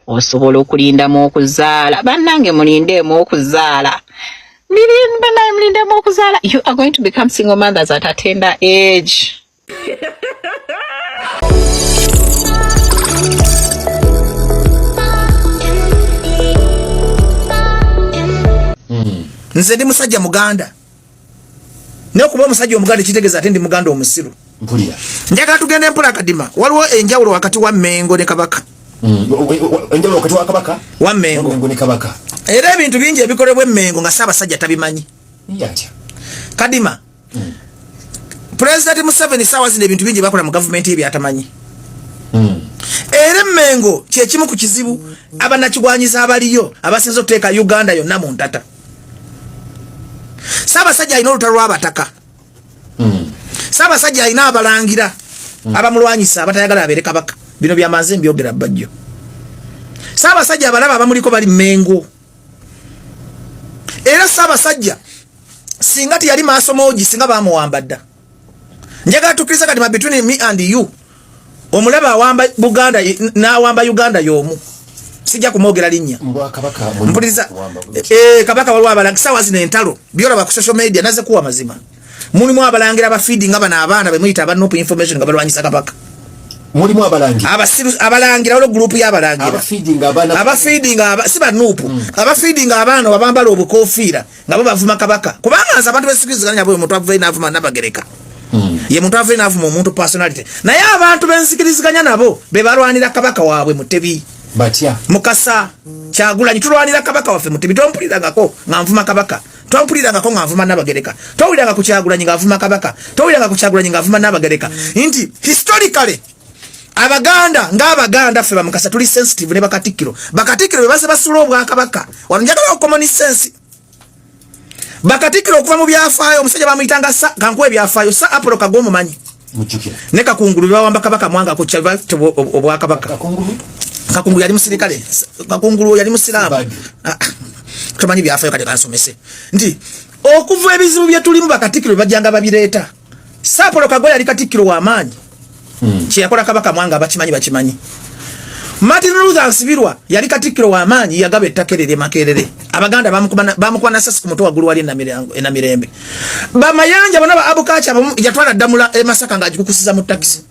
osobola okulindamu okuzaala. Bannange mulindemu okuzaala. Mulindemu okuzaala. You are going to become single mothers at a tender age. Nze ndi musajja Muganda. N'okuba omusajja Omuganda kitegeeza ate ndi Muganda omusiru. Mpulira. Njagala tugende empula Kadima. Waliwo enjawulo wakati wa Mmengo ne Kabaka. Enjawulo wakati wa Kabaka? Wa Mmengo. Mmengo ne Kabaka. Era ebintu bingi ebikolebwa Mmengo nga Ssaabasajja tabimanyi. Yatya. Kadima. President Museveni saawa zino ebintu bingi bakola mu gavumenti ebyo atamanyi. Era Mmengo kye kimu ku kizibu abanakigwanyiza abaliyo abasinza okuteeka Uganda yonna mu ntata. Ssaabasajja alina olutalo lw'abataka. Ssaabasajja alina abalangira abamulwanyisa abatayagala abeere Kabaka. Bino byamanze mbyogera bajjo. Ssaabasajja abalaba abamuliko bali Mmengo. Era Ssaabasajja singa tiyali maaso moogi singa bamuwamba dda. Njagala tukkiriza Kadima between me and you. Omulaba awamba Buganda n'awamba Uganda y'omu. Sijja kumwogera linnya. Mpuliriza. Kabaka waliwo abalangira saawa zino entalo byolaba ku social media naze kuwa mazima. Mulimu abalangira abafeeding abana abaana bemuyita aba no information nga balwanyisa Kabaka. Mulimu abalangira. Abasiru abalangira waliwo group y'abalangira. Abafeeding abana. Abafeeding si banuupu. Abafeeding abaana babambala obukofiira nga bo bavuma Kabaka. Kubanga abantu besikiziganya abo omuntu avuye n'avuma Nabagereka. Ye muntu avuye n'avuma omuntu personality. Naye abantu bensikiriziganya nabo be balwanira Kabaka waabwe Mutebi. Batya. Mukasa Kyagulanyi tulwanira Kabaka waffe Mutebi tompulirangako nga nvuma Kabaka. Tompulirangako nga nvuma Nabagereka. Towuliranga ku Kyagulanyi nga nvuma Kabaka. Towuliranga ku Kyagulanyi nga nvuma Nabagereka. Nti historically Abaganda ng'Abaganda ffe bamukasa tuli sensitive ne Bakatikkiro. Bakatikkiro be baze basula obwa Kabaka. Wano njagala common sense. Bakatikkiro okuva mu byafaayo omusajja bamuyitanga kankuwa ebyafaayo sa Apollo Kagomo manyi. Mujjukira. Ne Kakungulu bawamba Kabaka mwanga ku kyava obwa Kabaka. Kakungulu yali musirikale. Kakungulu yali musiraamu. Tumanyi byafaayo kati kansomese. Nti okuva ebizibu bye tulimu Bakatikkiro bajjanga babireeta. Sa Apollo Kagomo yali Katikkiro w'amaanyi. Kyeyakola Kabaka mwanga bakimanyi. Martin Luther Nsibirwa yali Katikkiro w'amaanyi yagaba ettaka eryo Makerere. Abaganda bamukuba na sasi ku mutwe waggulu wali Namirembe. Bamayanja bonna ba Abukacha yatwala ddamula Masaka ng'agikukusiza mu takisi.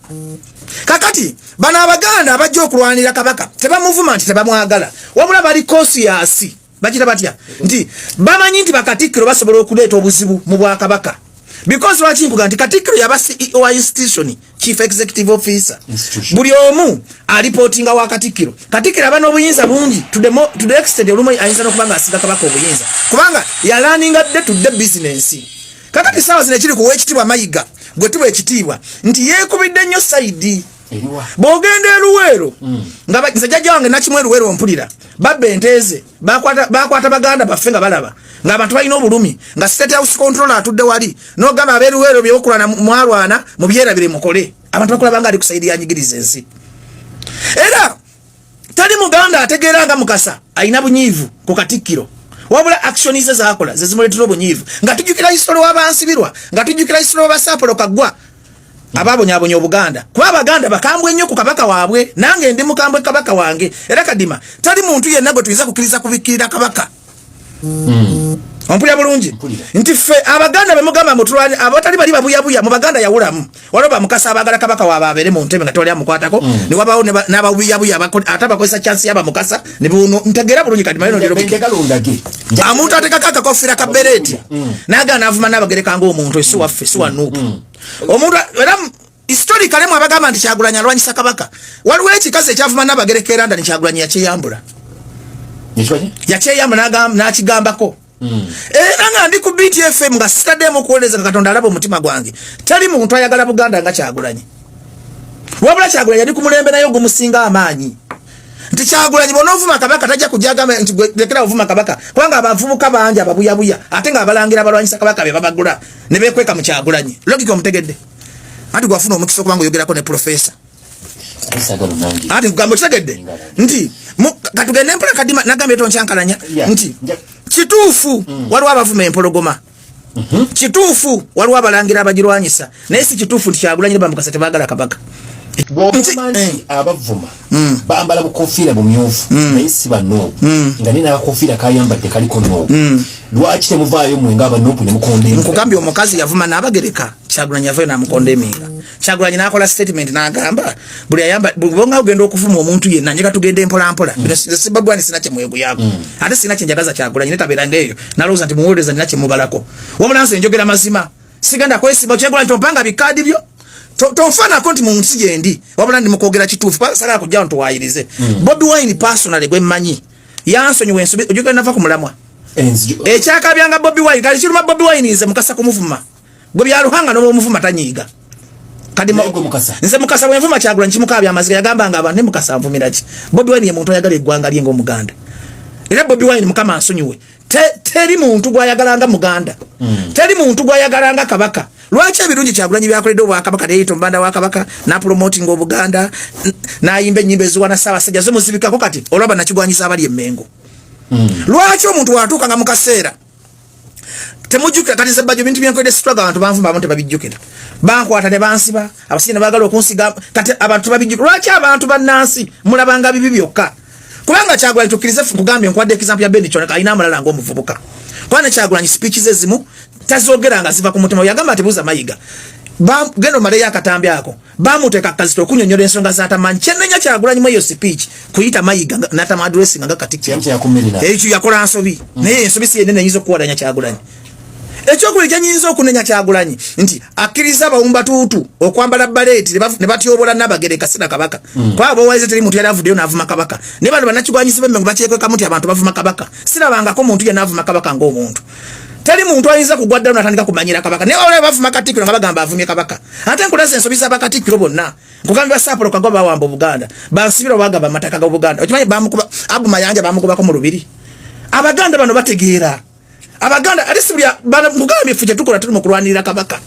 Kakati bano Abaganda abajja okulwanira Kabaka tebamuvuma nti tebamwagala. Wabula bali conscious. Bakira batya nti bamanyi nti Bakatikkiro basobola okuleeta obuzibu mu bwa Kabaka. Because lwaki mpuga nti Katikkiro yaba CEO wa institution, Chief Executive Officer. Buli omu alipotinga wa Katikkiro. Katikkiro aba n'obuyinza bungi to the extent olumu ayinza n'okubanga asiga Kabaka obuyinza. Kubanga yalaninga to the business. Kakati saawa zino ekiri kuwa ekitiibwa Mayiga gwe tuwa ekitiibwa nti yeekubidde nnyo sayidi. Bw'ogenda e Luweero nga nze jjajja wange nakimwe Luweero ompulira babba enteeze bakwata Baganda baffe nga balaba ng'abantu balina obulumi nga State House Controller atudde wali n'ogamba ab'e Luweero by'okulwana mwalwana mu byerabire mukole abantu bakulaba nga ali ku sayidi yanyigiriza ensi. Era tali Muganda ategeera nga Mukasa alina bunyiivu ku Katikkiro. Wabula action ze zaakola ze zimuleetera obunyiivu nga tujjukira history w'Abansibirwa nga tujjukira history w'Aba Apollo Kaggwa ababonyabonya Obuganda. Kuba Abaganda bakambwe nnyo ku Kabaka waabwe nange ndi mukambwe Kabaka wange. Era Kadima tali muntu yenna gwe tuyinza kukkiriza kubikkirira Kabaka. Ompulira bulungi nti ffe Abaganda bemugamba mutulwani abatali bali babuyabuya mu Baganda yawulamu waloba Mukasa abagala Kabaka waabwe abeere mu ntebe nga toli amukwatako ne wabaawo n'ababuyabuya atabakozesa chance yaba Mukasa ne buno ntegeera bulungi Kadima lino amuntu atekako akakofira ka bereti n'agaana avuma Nabagereka ng'omuntu esi waffe si wanuupu omuntu era historically mwabagamba nti Kyagulanyi alwanyisa Kabaka waliwo ekikazi ekyavuma Nabagereka era ndani Kyagulanyi yakyeyambula n'akigambako. Era nga ndi ku BTFM nga sitaddemu okuwoleza Katonda alaba omutima gwange tali muntu ayagala Buganda nga Kyagulanyi. Wabula Kyagulanyi yali ku mulembe naye gumusinga amaanyi. Nti Kyagulanyi bonoovuma Kabaka tajja kujja agamba nti lekera ovuma Kabaka kubanga abavubuka bangi ababuyabuya ate nga abalangira balwanyisa Kabaka be babagula ne beekweka mu Kyagulanyi. Logika omutegedde. Ati gwafuna omukisa okubanga oyogerako ne professor. Ati kugambo kitegedde nti katugende empula Kadima nagambye tonkyankalanya nti kituufu waliwo abavuma empologoma. Kituufu waliwo abalangira abagirwanyisa naye si kituufu nti Kyagulanyi ne Bamukasa tebaagala Kabaka. Bomanti abavuma bambala bukofira bumyofu naye si bano nga nina akofira kayambadde kaliko no lwaki temuvaayo mwe ngaba nopu ne mukonde nkugambye omukazi yavuma n'abagereka Kyagulanyi yavayo n'amukondeminga Kyagulanyi n'akola statement n'agamba buli ayamba bonga ugenda okuvuma omuntu yenna njeka tugende mpola mpola sababu ani sina kyemwego yako ate sina kyenjagaza Kyagulanyi netabeera ngeyo nalowooza nti muwoleza nina kyemubalako wabula njogera mazima sigenda kwesiba Kyagulanyi tompanga bikadi byo tonfana konti mu nsi yendi wabula ndi mukogera kituufu sala kujja ntuwayirize Bobi Wine personally gwe mmanyi yansonyiwe ensobi ojogera nava ku mulamwa ekyakabyanga Bobi Wine kali kiruma Bobi Wine nze mukasa kumuvuma gwe byaluhanga no muvuma tanyiga kadi nze mukasa bwe mvuma Kyagulanyi kimukabya amaziga yagamba nga abantu mukasa mvumira ki Bobi Wine ye muntu ayagala eggwanga lyengo Muganda era Bobi Wine mukama ansonyiwe teri muntu gwayagalanga Muganda teri muntu gwayagalanga kabaka lwaki ebirungi Kyagulanyi byakoledde obwakabaka neeyita omubanda wa kabaka na promoting Obuganda n'ayimba ennyimba eziwana Ssaabasajja zo muzibikako kati olaba nakigwanyiza abali emmengo lwaki omuntu watuuka nga mu kaseera temujjukira kati Ssebbajjo bintu byenkoledde struggle abantu banvuma abantu tebabijjukira bankwata ne bansiba abasajja ne baagala okunsiga kati abantu tebabijjukira lwaki abantu bannansi mulabanga bibi byokka kubanga Kyagulanyi tukkirize kugambye nkwadde example ya Beni Kyoneka alina amalala ng'omuvubuka kubanga Kyagulanyi speeches ezimu tazogera nga ziva ku mutima yagamba ati buuza Mayiga gendo male yakatambi ako bamuteeka Kazito okunyonnyola ensonga z'atamanyi kyenenya Kyagulanyi mu eyo speech kuyita Mayiga n'atama addressing nga Katikkiro ekyo yakola nsobi naye ensobi si yenene nyinza okuwadanya Kyagulanyi ekyokuli kyenyinza okunenya Kyagulanyi nti akkiriza abawumbatuutu okwambala baleeti ne batyobola Nabagereka Sina Kabaka kwa bowaize teri muntu yali avuddeyo n'avuma Kabaka ne bano bannakigwanyisa b'emmengo bakyekeka muti abantu bavuma Kabaka sirabangako muntu ye n'avuma Kabaka ng'omuntu teri muntu ayinza kugwadda n'atandika kumanyira Kabaka ne wale bavuma Katikkiro nga bagamba avumye Kabaka ate nkulaze ensobi z'Abakatikkiro bonna nkugambye Sapolo Kagoba bawamba Obuganda bansibira bagamba amataka ga Buganda okimanyi bamukuba Abu Mayanja bamukubako mu lubiri Abaganda bano bategeera Abaganda ate sibya mugambye fuje tukola tuli mu kulwanirira Kabaka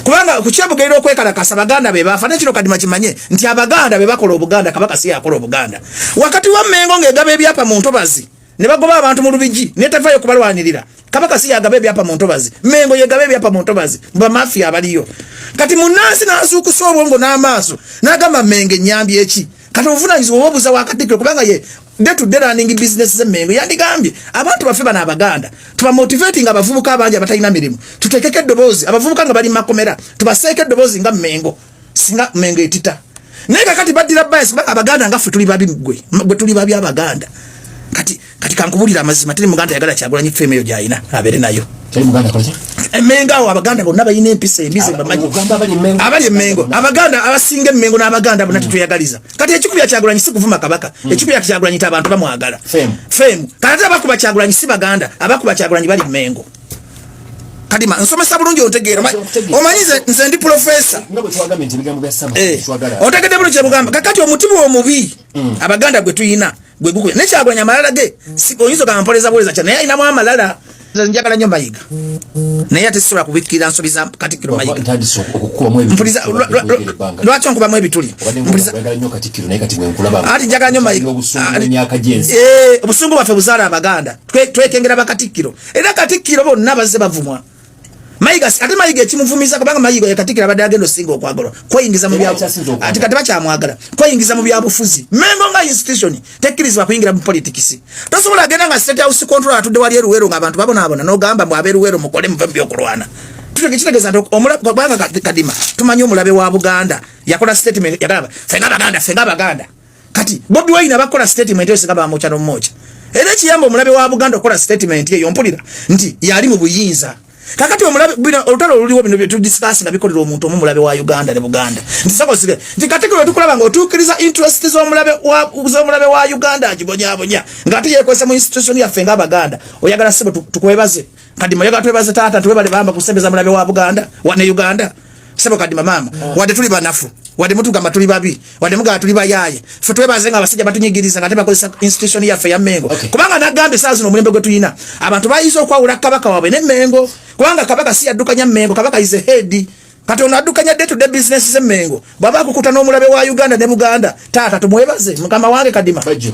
kubanga kukyabugirira okwekalakasa Abaganda be bafa nekiro kadima kimanye nti Abaganda be bakola Obuganda Kabaka si yakola Obuganda wakati wa Mmengo ng'egaba ebyapa mu Ntobazi ne bagoba abantu mu Lubigi netavayo kubalwanirira Kabaka si yagaba ebyapa mu Ntobazi Mmengo yegaba ebyapa mu Ntobazi ba mafia abaliyo kati munansi n'azuukusa obwongo n'amaaso n'agamba Mmengo ennyambi eki kati obuvunaanyizibwa obubuza wa Katikkiro kubanga ye day to day running business z'Emmengo yandigambye abantu baffe bano Abaganda tuba motivating abavubuka abangi abatalina mirimu tutekeke eddoboozi abavubuka nga bali makomera tubaseeke eddoboozi nga Mmengo singa Mmengo etita naye kakati baddira bias Abaganda nga ffe tuli babi gwe tuli babi Abaganda kati kankubulira amazima teri Muganda yagala Kyagulanyi ffeemu eyo gy'alina abeere nayo teri Muganda kola Emmengo awo Abaganda bonna balina empisa embize bamanyi abali Emmengo Abaganda abasinga Emmengo n'Abaganda bonna tetweyagaliza kati ekikulu kya Kyagulanyi si kuvuma Kabaka ekikulu kya Kyagulanyi ta abantu bamwagala femu kati abakuba Kyagulanyi si Baganda abakuba Kyagulanyi bali Emmengo kadima nsomesa bulungi ontegeera omanyize nze ndi professor otegedde bulungi kyebugamba kakati omutima omubi Abaganda gwe tuyina gwe gukuya ne Kyagulanyi amalala ge si oyinza okampoleza buleza kya naye ayinamu amalala njagala nnyo Mayiga naye ate sisobola kubikkirira nsobi za Katikkiro Mayiga lwaki onkubamu ebituli ati njagala nnyo Mayiga obusungu bwaffe buzaala Abaganda twekengera Bakatikkiro era Katikkiro bonna bazze bavumwa Mayiga ate Mayiga ekimuvumiza kubanga Mayiga ye Katikkiro abadde agenda osinga okwagalwa kweyingiza mu byabo ati kati bakyamwagala kweyingiza mu byabufuzi Mmengo nga institution tekkirizibwa kuyingira mu politics tosobola agenda nga State House control atudde wali eruwero nga abantu babonaabona n'ogamba mwabe eruwero mukole muve mu by'okulwana kitegeeza nti kubanga kadima tumanyi omulabe wa Buganda yakola statement yagamba fenga Abaganda kati Bobi Wine abakola statement eyo singa bamucha n'omumocha era ekiyamba omulabe wa Buganda okola statement eyo mpulira nti yali mu buyinza kakati omulabe bino olutalo luliwo bino bye tudiscuss nga bikolera omuntu omulabe wa Uganda ne Buganda ntisako sige nti Katikkiro tukulaba nga otuukiriza interest z'omulabe wa Uganda agibonyabonya ng'ate yeekwese mu institution yaffe nga Abaganda oyagala sebo tukwebaze kadima oyagala twebaze taata tuwebale bamba kusembeza mulabe wa Buganda wane Uganda sebo kadima mama wadde tuli banafu wadde mutugamba tuli babi wadde mugamba tuli bayaye ffe twebaze nga abasajja batunyigiriza nga tebakozesa institution yaffe ya Mmengo kubanga nagambe saa zino omulembe gwe tuyina abantu bayiza okwawula Kabaka waabwe ne Mmengo kubanga Kabaka si yaddukanya Mmengo Kabaka is a head kati ono addukanya day to day business z'Emmengo bw'aba akukuta n'omulabe wa Uganda ne Buganda taata tumwebaze mukama wange kadima Bajjo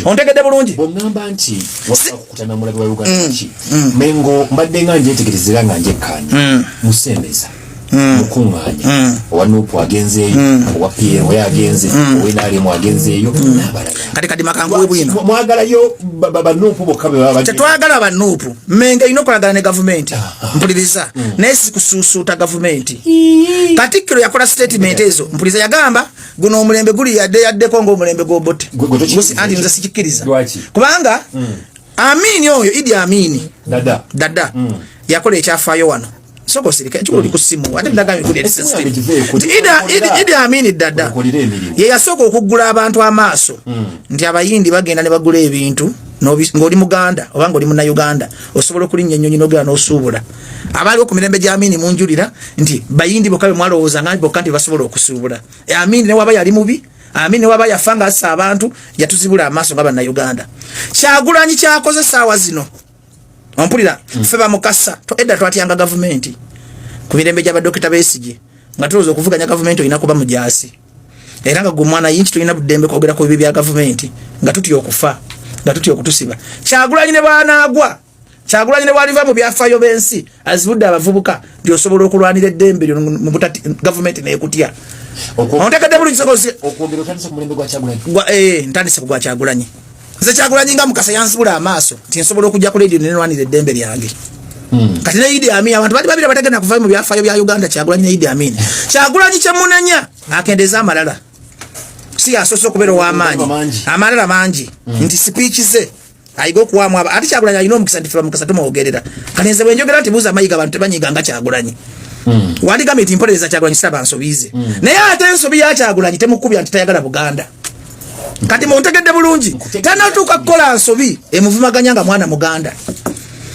ontegedde bulungi bongamba nti wakukutana n'omulabe wa Uganda ki Mmengo mbadde nga njetegerezera nga njekkaanya musembeza mukunganya wanupu agenzeeyo wa Pierre yagenze wenali mu agenzeeyo kati kadima kangu bwino mwagala yo banupu bokabe baba tetwagala banupu Menge inokolagana ne government mpuliriza nesi kususuta government katikiro yakola statement ezo mpuliriza yagamba guno omulembe guli yadde kongo omulembe gobote gusi andi nza sikikiriza kubanga Amini oyo Idi Amini dada yakola ekyafayo wano soko sirika ekyo kusimu ate ndagami kuli system Idi Amini dada ye yasoko okugula abantu amaaso nti abayindi bagenda ne bagula ebintu ngoli muganda oba ngoli muna Uganda osobola okulinnya ennyonyi n'ogera n'osuubula abali ku mirembe gya Amini munjulira nti bayindi bokabe mwalowooza nga bokka nti basobola okusuubula Amini ne waba yali mubi Amini waba yafanga asa abantu yatuzibula amaaso nga banna Uganda Kyagulanyi kyakoze saawa zino ompulira feba mukasa to edda twatyanga government ku mirembe gy'aba Dr. Besigye nga tuloza okuvuganya government oyina kuba mujasi era nga gumwana yinchi tulina buddembe kwogera ku bibi bya government nga tutyo okufa nga tutyo okutusiba Kyagulanyi ne banaagwa Kyagulanyi ne waliva mu byafaayo bensi azibudde abavubuka byosobola okulwanira eddembe mu butati government neekutya ontekadde bulungi okwogera otandise ku mulembe gwa Kyagulanyi ntandise ku gwa Kyagulanyi nze Kyagulanyi nga mukasa yansibula amaaso nti nsobola okujja ku radio nenwanira eddembe lyange kati ne Idi Amin abantu bali babira bategana kuva mu byafaayo bya Uganda Kyagulanyi ne Idi Amin Kyagulanyi kyemunenya akendeza amalala si asoso okubeera w'amaanyi amalala mangi nti speech ze ayigo kuwamu aba ati Kyagulanyi alina omukisa nti feba mukasa tumwogerera kati nze bwe njogera nti buuza mayiga abantu tebanyiga nga Kyagulanyi wandi gambe nti mpolereza Kyagulanyi siraba nsobiize naye ate ensobi ya Kyagulanyi temukubya nti tayagala Buganda kati muntegedde bulungi tanatuuka kukola nsobi emuvumaganya nga mwana Muganda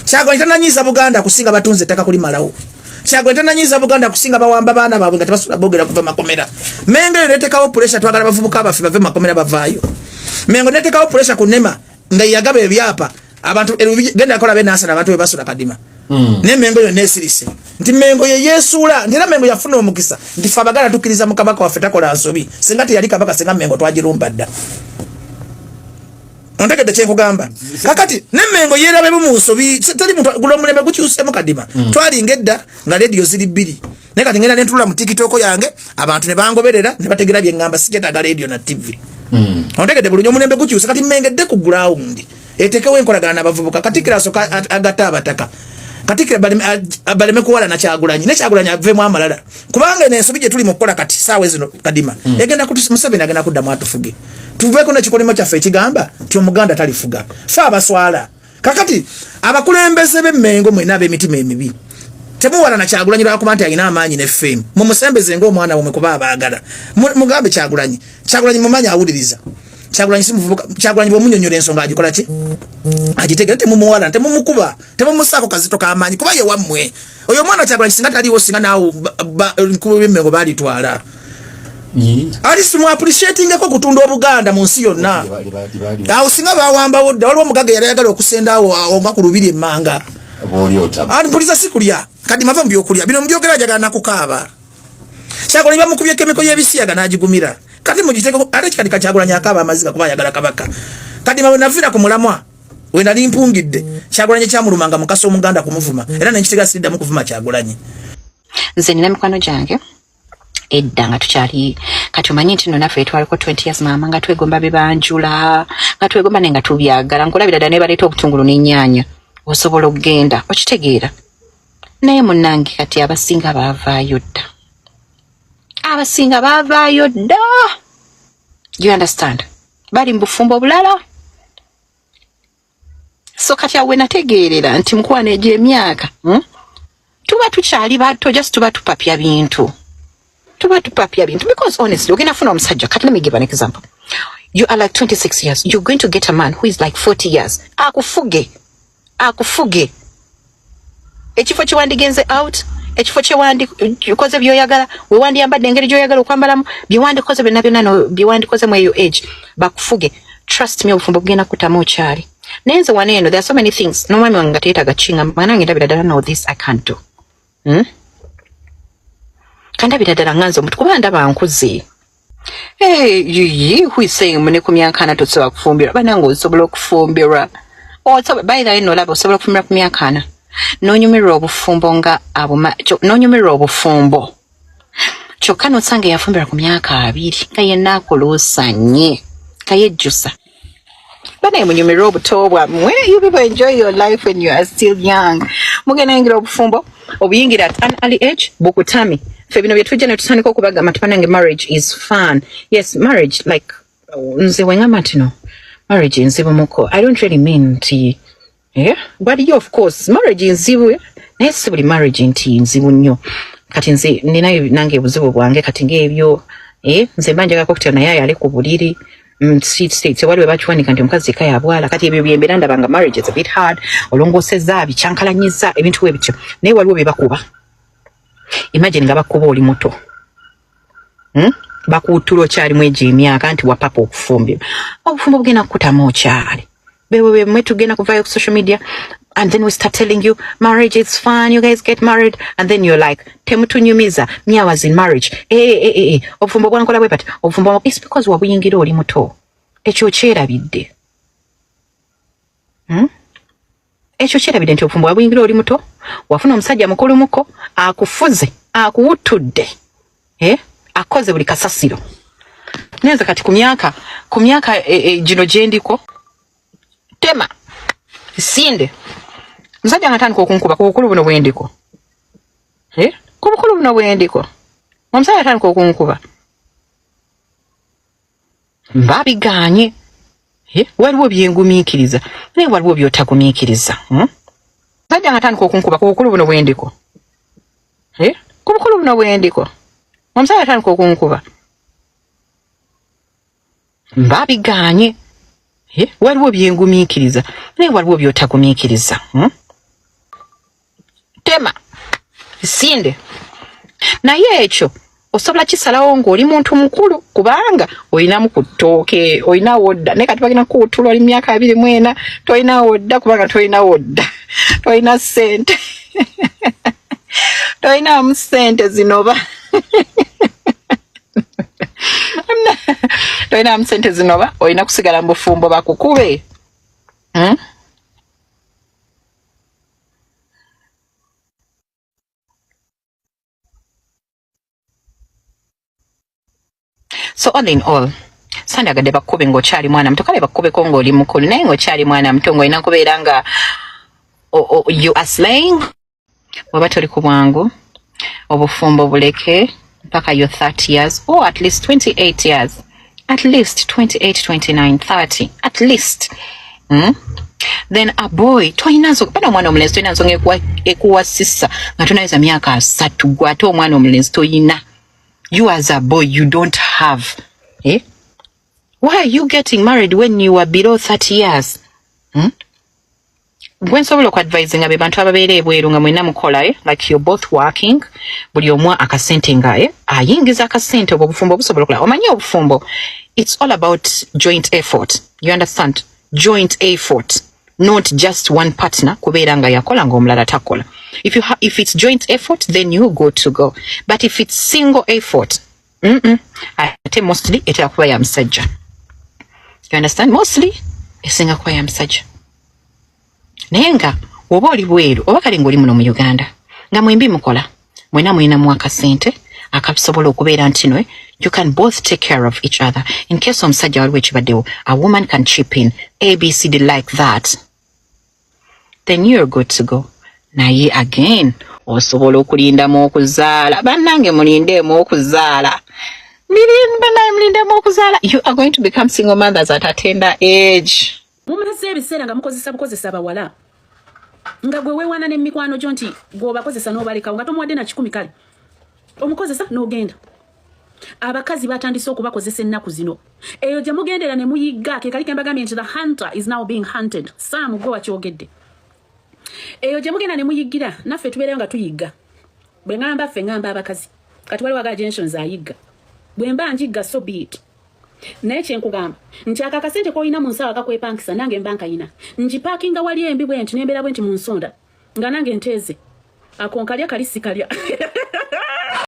Kyagulanyi tananyiza Buganda kusinga batunze ettaka kuli malawo Kyagulanyi tananyiza Buganda kusinga bawamba baana baabwe nga tebasula bogera kuva makomera Menge netekawo pressure twagala bavubuka abafe bave makomera bavaayo Mengo netekawo pressure ku Nema nga yagaba ebyapa abantu genda akola benasana abantu bebasula kadima ne Mengo yo nesirise nti Mengo ye yesuula ndira Mengo yafuna omukisa nti fabagala tukiriza mukabaka waffe takola nsobi singa teyali kabaka singa Mengo twagirumba dda ontegedde kyekugamba kakati ne Mengo yerabe mu nsobi tali muntu gulo mulembe gukyusemu kadima twalinga edda nga radio ziri bbiri ne kati ngenda nentula mu TikTok yange abantu ne bangoberera ne bategera bye ngamba siketaga radio na TV ontegedde bulungi omulembe gukyusa kati mengedde ku ground etekewo enkolagana n'abavubuka katikira soka agata abataka katikira baleme kuwala na Kyagulanyi ne Kyagulanyi avemu amalala kubanga n'ensobi gye tuli mu kukola kati saawe zino kadima egenda Museveni agenda kuddamu atufuge tuveko n'ekikolimo kyaffe ekigamba ti Omuganda talifuga fe abaswala kakati abakulembeze b'Emmengo mwena ab'emitima emibi temuwala na Kyagulanyi lwakuba nti alina amaanyi ne fame mumusembeze ng'omwana wamwe kuba abaagala mugambe Kyagulanyi mumanyi awuliriza Kyagulanyi simuvubuka Kyagulanyi bw'omunyonyola ensonga agikola ki agitegera temumuwala temumukuba temumusaako kazito k'amaanyi kuba ye wammwe oyo omwana Kyagulanyi singa taliwo singa naawe nkuba b'Emmengo baalitwala ali simu appreciatingako kutunda Obuganda mu nsi yonna awo singa bawambawo dda waliwo omugaga yali ayagala okusendaawo nga ku lubiri emmanga mpuliza sikulya kadi mava mu byokulya bino mubyogera ajagala nakukaaba Kyagulanyi bamukubye kemiko y'ebisiyaga n'agigumira kati mugiteko ate kikali Kyagulanyi akaaba amaziga kuba ayagala kabaka kadi mawe navira ku mulamwa we nali mpungidde Kyagulanyi kyamulumanga mukasa Omuganda kumuvuma era nenkitega siddamu kuvuma Kyagulanyi nze nina mikwano gyange edda nga tukyali kati omanyi nti nno naffe twaliko 20 years maama nga twegomba bibanjula nga twegomba naye nga tubyagala nkulabira ddala ne baleeta obutungulu n'ennyaanya osobola okugenda okitegeera naye munnange kati abasinga baavaayo dda you understand bali mu bufumbo bulala so kati awe nategeerera nti mukwana egy'emyaka tuba tukyali bato just tuba tupapya bintu because honestly ogenda funa omusajja kati let me give an example you are like 26 years you're going to get a man who is like 40 years akufuge ekifo kyewandigenze out ekifo kyewandikoze byoyagala wewandiyambadde engeri gyoyagala okwambalamu byewandikoze byonna byonna byewandikoze mu eyo age bakufuge trust me obufumbo bugenda kutamu okyali naye nze wano eno there are so many things n'omwami wange nga teyeetaga kinga mwanange ndabira ddala no this I can't do kandabira ddala nganze omuntu kuba ndaba nkuze who is saying mune ku myaka ana tosobola kufumbirwa banange osobola okufumbirwa by the way nolaba osobola okufumbirwa ku myaka ana nonyumirwa obufumbo nga nonyumirwa obufumbo kyokka nosange yafumbira ku myaka 2 nga yenna akuluusanye kayejjusa banaye munyumirwa obuto bwammwe. You people enjoy your life when you are still young. Mugenda yingira obufumbo obuyingira at an early age bukutami fe bino byetujja ne tutandika okubagamba tupanange marriage is fun. Yes, marriage like nze wengamba tino marriage nzibu muko. I don't really mean ti but you of course marriage nzibu naye si buli marriage nti nzibu nnyo kati nze ninayo nange buzibu bwange kati ngebyo nze mbanja cocktail naye ali ku buliri states waliwe bakiwanika nti omukazi kaya abwala kati ebyo byembera ndabanga marriage is a bit hard olongoseza bicyankalanyiza ebintu webityo naye waliwo bebakuba. Imagine nga bakuba oli muto bakutulo kyali mweje emyaka nti wapapa okufumbira obufumbo bugenda kukutamu okyali bwe mwe tugenda kuva ku social media and then we start telling you marriage is fun, you guys get married, and then you're like temutunyumiza me I was in marriage obufumbo bwankola bwe pati obufumbo it's because wabuyingira oli muto ekyo kyerabidde ekyo kyerabidde nti obufumbo wabuyingira oli muto wafuna omusajja mukulu muko akufuze akuwutudde akoze buli kasasiro neza kati ku myaka gino gyendiko tema sinde musajja ngatandika okunkuba ku bukulu buno bwendiko ku bukulu buno bwendiko omusajja atandika okunkuba mbabiganye waliwo byengumiikiriza naye waliwo byotagumiikiriza musajja ngatandika okunkuba ku bukulu buno bwendiko ku bukulu buno bwendiko omusajja atandika okunkuba mbabiganye waliwo byengumiikiriza naye waliwo byotagumiikiriza tema sinde naye ekyo osobola kisalawo ng'oli muntu mukulu kubanga olinamu ku ttooke olinawo dda naye kati bagina kuwutula oli myaka 24 tolinawo dda kubanga tolinawo dda tolina ssente tolinamu ssente zinoba tolinamu ssente zinoba olina kusigala mu bufumbo bakukube So all in all, sandagadde bakube ng'okyali mwana muto kale bakubeko ng'oli mukulu naye ng'okyali mwana muto ng'olina kubeera nga you are slaying bw'oba toli ku bwangu obufumbo buleke mpaka you're 30 years or at least 28 years at least 28 29 30 at least then a boy toyinazo bana omwana omulenzi toyinazo ng'ekuwasisa nga tonaweza myaka 3 gwe ate omwana omulenzi toyina. You as a boy, you don't have. Why are you getting married when you are below 30 years? When someone look advising abe bantu ababere ebweru nga mwena mukola like you're both working, buli omwa akasente nga ayingiza akasente obufumbo obusobola okola. Omanyi obufumbo, it's all about joint effort. You understand? Joint effort. Not just one partner kubeera nga yakola ng'omulala takola. If it's joint effort, then you go to go. But if it's single effort, ate mostly etera kuba ya musajja. You understand? Mostly esinga kuba ya musajja. Naye nga oba oli bweru oba kale ng'oli muno mu Uganda nga mwembi mukola mwena mulina mu akasente akasobola okubeera nti no you can both take care of each other in case omusajja waliwo ekibaddewo a woman can chip in ABCD like that, then you're good to go. Naye again osobola okulindamu okuzaala bannange mulindeemu okuzaala mulindemu okuzaala. You are going to become single mothers at a tender age. Mumulaze ebiseera nga mukozesa bawala nga gwe weewana n'emikwano gyo nti gwobakozesa n'obalekawo nga tomuwadde na 10 kale omukozesa n'ogenda. Abakazi batandise okubakozesa ennaku zino eyo gye mugendera ne muyigga ke kali kembagambye nti the hunter is now being hunted. Sam gwe wakyogedde eyo gye mugenda ne muyiggira naffe tubeereyo nga tuyigga. Bwe ngamba ffe ngamba abakazi kati waliwo agagentions ayigga bwe mba njigga so be it. Naye kyenkugamba nti akakasente koolina mu nsawo akakwepangisa nange mba nkayina njipakinga wali embi bwe nti nembeera bwe nti mu nsonda nga nange nteeze akonkalya kali sikalya